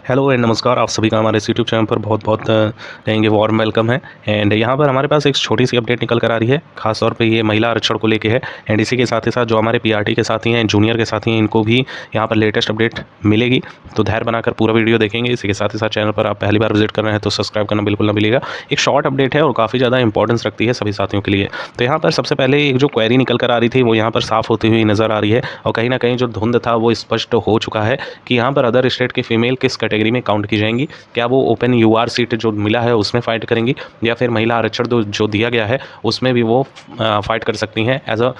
Hello and नमस्कार। आप सभी का हमारे इस यूट्यूब चैनल पर बहुत बहुत कहेंगे वार्म वेलकम है। एंड यहाँ पर हमारे पास एक छोटी सी अपडेट निकल कर आ रही है, खास तौर पे ये महिला आरक्षण को लेके है। एंड इसी के साथ ही साथ जो हमारे पीआरटी के साथी हैं, जूनियर के साथी हैं, इनको भी यहाँ पर लेटेस्ट अपडेट मिलेगी। तो धैर्य बनाकर पूरा वीडियो देखेंगे। इसी के साथ ही साथ चैनल पर आप पहली बार विजिट कर रहे हैं तो सब्सक्राइब करना बिल्कुल ना भूलिएगा। एक शॉर्ट अपडेट है और काफ़ी ज़्यादा इंपॉर्टेंस रखती है सभी साथियों के लिए। तो यहाँ पर सबसे पहले एक जो क्वेरी निकल कर आ रही थी वो यहाँ पर साफ होती हुई नज़र आ रही है, और कहीं ना कहीं जो धुंध था वो स्पष्ट हो चुका है कि यहाँ पर अदर स्टेट की फीमेल किस कैटेगरी में काउंट की जाएंगी। क्या वो ओपन यूआर सीट जो मिला है उसमें फाइट करेंगी, या फिर महिला आरक्षण जो दिया गया है उसमें भी वो फाइट कर सकती हैं एज अ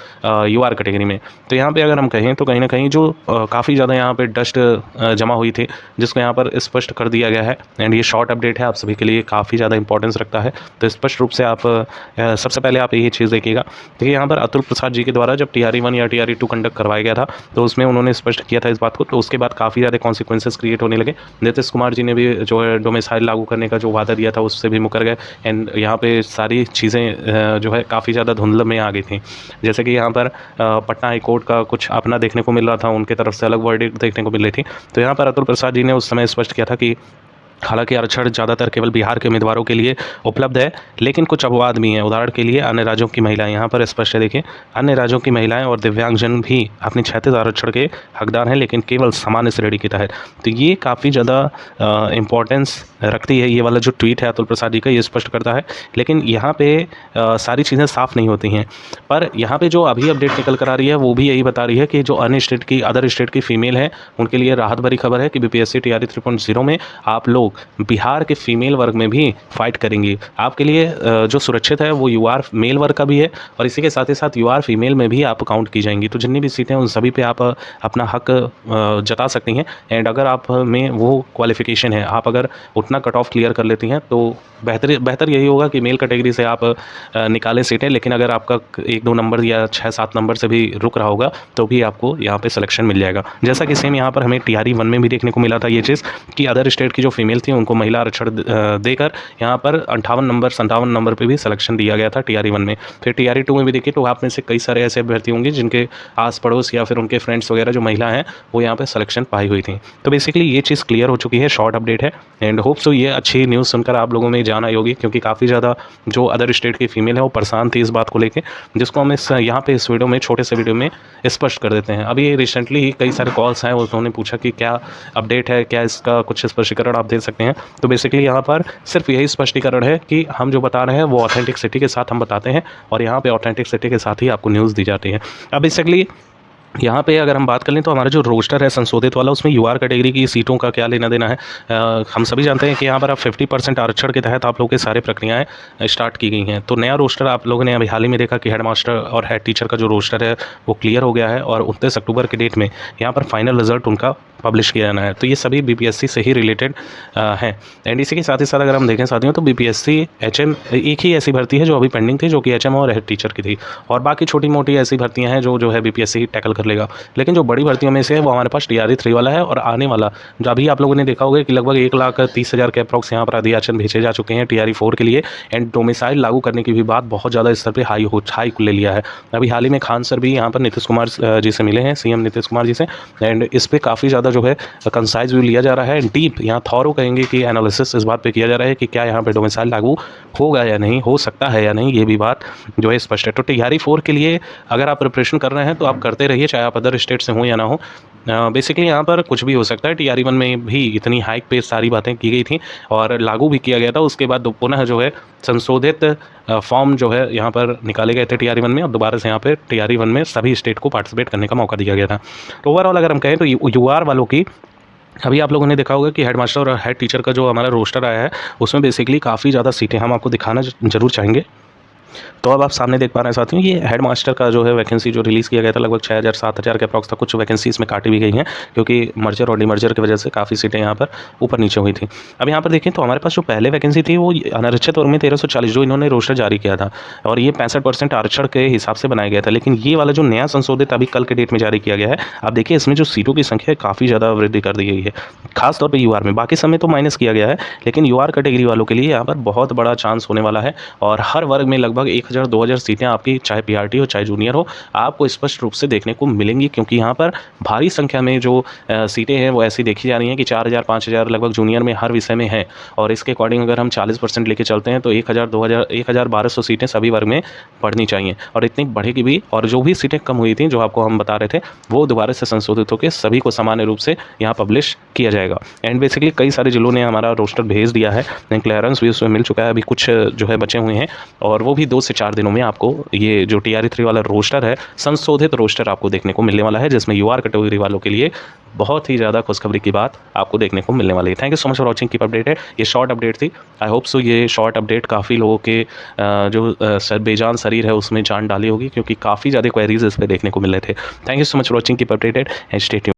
यूआर कैटेगरी में। तो यहाँ पे अगर हम कहें तो कहीं ना कहीं जो काफ़ी ज़्यादा यहाँ पे डस्ट जमा हुई थी, जिसको यहाँ पर स्पष्ट कर दिया गया है। एंड ये शॉर्ट अपडेट है, आप सभी के लिए काफ़ी ज़्यादा इंपॉर्टेंस रखता है। तो स्पष्ट रूप से आप सबसे पहले आप ये चीज़ देखिएगा। देखिए यहाँ पर अतुल प्रसाद जी के द्वारा जब TRE 1 या TRE 2 कंडक्ट करवाया गया था तो उसमें उन्होंने स्पष्ट किया था इस बात को। तो उसके बाद काफ़ी ज़्यादा कॉन्सिक्वेंसेस क्रिएट होने लगे। नीतीश कुमार जी ने भी जो है डोमिसाइल लागू करने का जो वादा दिया था उससे भी मुकर गए। एंड यहाँ पे सारी चीज़ें जो है काफ़ी ज़्यादा धुंधल में आ गई थी। जैसे कि यहाँ पर पटना हाई कोर्ट का कुछ अपना देखने को मिल रहा था, उनके तरफ से अलग वर्डिक्ट देखने को मिल रही थी। तो यहाँ पर अतुल प्रसाद जी ने उस समय स्पष्ट किया था कि हालांकि आरक्षण ज़्यादातर केवल बिहार के उम्मीदवारों के लिए उपलब्ध है, लेकिन कुछ अपवाद भी हैं। उदाहरण के लिए अन्य राज्यों की महिलाएं, यहाँ पर स्पष्ट है देखिए, अन्य राज्यों की महिलाएं और दिव्यांगजन भी अपनी क्षैतिज आरक्षण के हकदार हैं, लेकिन केवल सामान्य श्रेणी के तहत। तो ये काफ़ी ज़्यादा इंपॉर्टेंस रखती है। ये वाला जो ट्वीट है अतुल प्रसाद जी का, ये स्पष्ट करता है। लेकिन यहाँ पे सारी चीज़ें साफ नहीं होती हैं। पर यहाँ पे जो अभी अपडेट निकल कर आ रही है वो भी यही बता रही है कि जो अदर स्टेट की फीमेल है उनके लिए राहत भरी खबर है कि BPSC TRE 3.0 में आप लोग बिहार के फीमेल वर्ग में भी फाइट करेंगी। आपके लिए जो सुरक्षित है वो यूआर मेल वर्ग का भी है, और इसी के साथ ही साथ यूआर फीमेल में भी आप काउंट की जाएंगी। तो जितनी भी सीटें उन सभी पे आप अपना हक जता सकती हैं। एंड अगर आप में वो क्वालिफिकेशन है, आप अगर उतना कट ऑफ क्लियर कर लेती हैं तो बेहतर यही होगा कि मेल कैटेगरी से आप निकालें सीटें। लेकिन अगर आपका 1-2 नंबर या 6-7 नंबर से भी रुक रहा होगा तो भी आपको यहाँ पे सिलेक्शन मिल जाएगा। जैसा कि सेम यहाँ पर हमें TRE 1 में भी देखने को मिला था ये चीज़, कि अदर स्टेट की जो फीमेल थी उनको महिला आरक्षण देकर यहाँ पर 57 नंबर पे भी सिलेक्शन दिया गया था TRE 1 में। फिर TRE 2 में भी देखिए तो आप में से कई सारे ऐसे अभ्यर्थी होंगे जिनके आस पड़ोस या फिर उनके फ्रेंड्स वगैरह जो महिला हैं वो यहाँ पे सिलेक्शन पाई हुई थी। तो बेसिकली ये चीज़ क्लियर हो चुकी है, शॉर्ट अपडेट है। एंड होप सो ये अच्छी न्यूज़ सुनकर आप लोगों में जान आई होगी, क्योंकि काफ़ी ज़्यादा जो अदर स्टेट की फीमेल है वो परेशान थी इस बात को लेकर, जिसको हम यहाँ पे इस वीडियो में, छोटे से वीडियो में स्पष्ट कर देते हैं। अभी रिसेंटली ही कई सारे कॉल्स आए, उन्होंने पूछा कि क्या अपडेट है, क्या इसका कुछ स्पष्टीकरण आप दे सकते हैं। तो बेसिकली यहाँ पर सिर्फ यही स्पष्टीकरण है कि हम जो बता रहे हैं वो ऑथेंटिसिटी के साथ हम बताते हैं, और यहाँ पे ऑथेंटिसिटी के साथ ही आपको न्यूज़ दी जाती है। अब बेसिकली यहाँ पे अगर हम बात कर लें तो हमारा जो रोस्टर है संशोधित वाला, उसमें यूआर कैटेगरी की सीटों का क्या लेना देना है। हम सभी जानते हैं कि यहाँ पर आप 50% आरक्षण के तहत आप लोगों की सारी प्रक्रियाएं स्टार्ट की गई हैं। तो नया रोस्टर आप लोगों ने अभी हाल ही में देखा कि हेड मास्टर और हेड टीचर का जो रोस्टर है वो क्लियर हो गया है, और 29 अक्टूबर के डेट में यहाँ पर फाइनल रिजल्ट उनका पब्लिश किया जाना है। तो ये सभी BPSC से ही रिलेटेड हैं। एंड इसी के साथ ही साथ अगर हम देखें साथियों तो BPSC HM एक ही ऐसी भर्ती है जो अभी पेंडिंग थी, जो कि HM और हेड टीचर की थी, और बाकी छोटी मोटी ऐसी भर्तियां हैं जो है BPSC टैकल कर लेगा। लेकिन जो बड़ी भर्तियों में से है वो हमारे पास TRE 3 वाला है, और आने वाला जो अभी आप लोगों ने देखा होगा कि लगभग 1,30,000 के अप्रॉक्स यहाँ पर अधियाचन भेजे जा चुके हैं TRE 4 के लिए। एंड डोमिसाइल लागू करने की भी बात बहुत ज़्यादा स्तर पर हाई ले लिया है। अभी हाल ही में खान सर भी यहाँ पर नीतीश कुमार जी से मिले हैं, CM नीतीश कुमार जी से। एंड इस पर काफ़ी ज़्यादा जो है कंसाइज व्यू लिया जा रहा है, डीप यहाँ थॉरो कहेंगे कि एनालिसिस इस बात पे किया जा रहा है कि क्या यहाँ पे डोमिसाइल लागू होगा या नहीं, हो सकता है या नहीं, ये भी बात जो है स्पष्ट है। तो TRE 4 के लिए अगर आप प्रिपरेशन कर रहे हैं तो आप करते रहिए, चाहे आप अदर स्टेट से हों या ना हो। बेसिकली यहाँ पर कुछ भी हो सकता है। TRE 1 में भी इतनी हाइक पे सारी बातें की गई थी और लागू भी किया गया था। उसके बाद पुनः जो है संशोधित फॉर्म जो है यहाँ पर निकाले गए थे TRE 1 में, और दोबारा से यहाँ पे TRE 1 में सभी स्टेट को पार्टिसिपेट करने का मौका दिया गया था। तो ओवरऑल अगर हम कहें तो यूआर वालों की अभी आप लोगों ने देखा होगा कि हेड मास्टर और हेड टीचर का जो हमारा रोस्टर आया है उसमें बेसिकली काफ़ी ज़्यादा सीटें हम आपको दिखाना जरूर चाहेंगे। तो अब आप सामने देख पा रहे हैं साथियों, ये हेड मास्टर का जो है वैकेंसी जो रिलीज़ किया गया था, लगभग 6,000-7,000 के अप्रॉक्स था। कुछ वैकेंसी इसमें काटी भी गई हैं क्योंकि मर्जर और डिमर्जर की वजह से काफ़ी सीटें यहाँ पर ऊपर नीचे हुई थी। अब यहाँ पर देखें तो हमारे पास जो पहले वैकेंसी थी वो अनारक्षित वर्ग में 1340 जो इन्होंने रोस्टर जारी किया था, और ये 65% आरक्षण के हिसाब से बनाया गया था। लेकिन ये वाला जो नया संशोधित अभी कल के डेट में जारी किया गया है, आप देखिए इसमें जो सीटों की संख्या है काफ़ी ज़्यादा वृद्धि कर दी गई है, खासतौर पर यूआर में। बाकी समय तो माइनस किया गया है, लेकिन यूआर कैटेगरी वालों के लिए यहाँ पर बहुत बड़ा चांस होने वाला है, और हर वर्ग में लगभग लगभग 1000-2000 सीटें आपकी चाहे पीआरटी हो चाहे जूनियर हो आपको स्पष्ट रूप से देखने को मिलेंगी, क्योंकि यहाँ पर भारी संख्या में जो सीटें हैं वो ऐसी देखी जा रही हैं कि 4000-5000 लगभग जूनियर में हर विषय में है। और इसके अकॉर्डिंग अगर हम 40% लेके चलते हैं तो 1200 सीटें सभी वर्ग में पढ़नी चाहिए, और इतनी बढ़ेगी भी। और जो भी सीटें कम हुई थी जो आपको हम बता रहे थे वो दोबारा से संशोधित होकर सभी को सामान्य रूप से यहाँ पब्लिश किया जाएगा। एंड बेसिकली कई सारे जिलों ने हमारा रोस्टर भेज दिया है, क्लियरेंस भी उसमें मिल चुका है, अभी कुछ जो है बचे हुए हैं, और वो भी 2 से 4 दिनों में आपको ये जो TRE 3 वाला रोस्टर है, संशोधित रोस्टर आपको देखने को मिलने वाला है, जिसमें यूआर कैटेगरी वालों के लिए बहुत ही ज़्यादा खुशखबरी की बात आपको देखने को मिलने वाली है। Thank you so much for watching, keep updated. ये शॉर्ट अपडेट थी, आई होप सो ये शॉर्ट अपडेट काफ़ी लोगों के जो बेजान शरीर है उसमें जान डाली होगी, क्योंकि काफ़ी ज़्यादा क्वेरीज इस पर देखने को मिल रहे थे। Thank you so much for watching, keep updated and stay tuned.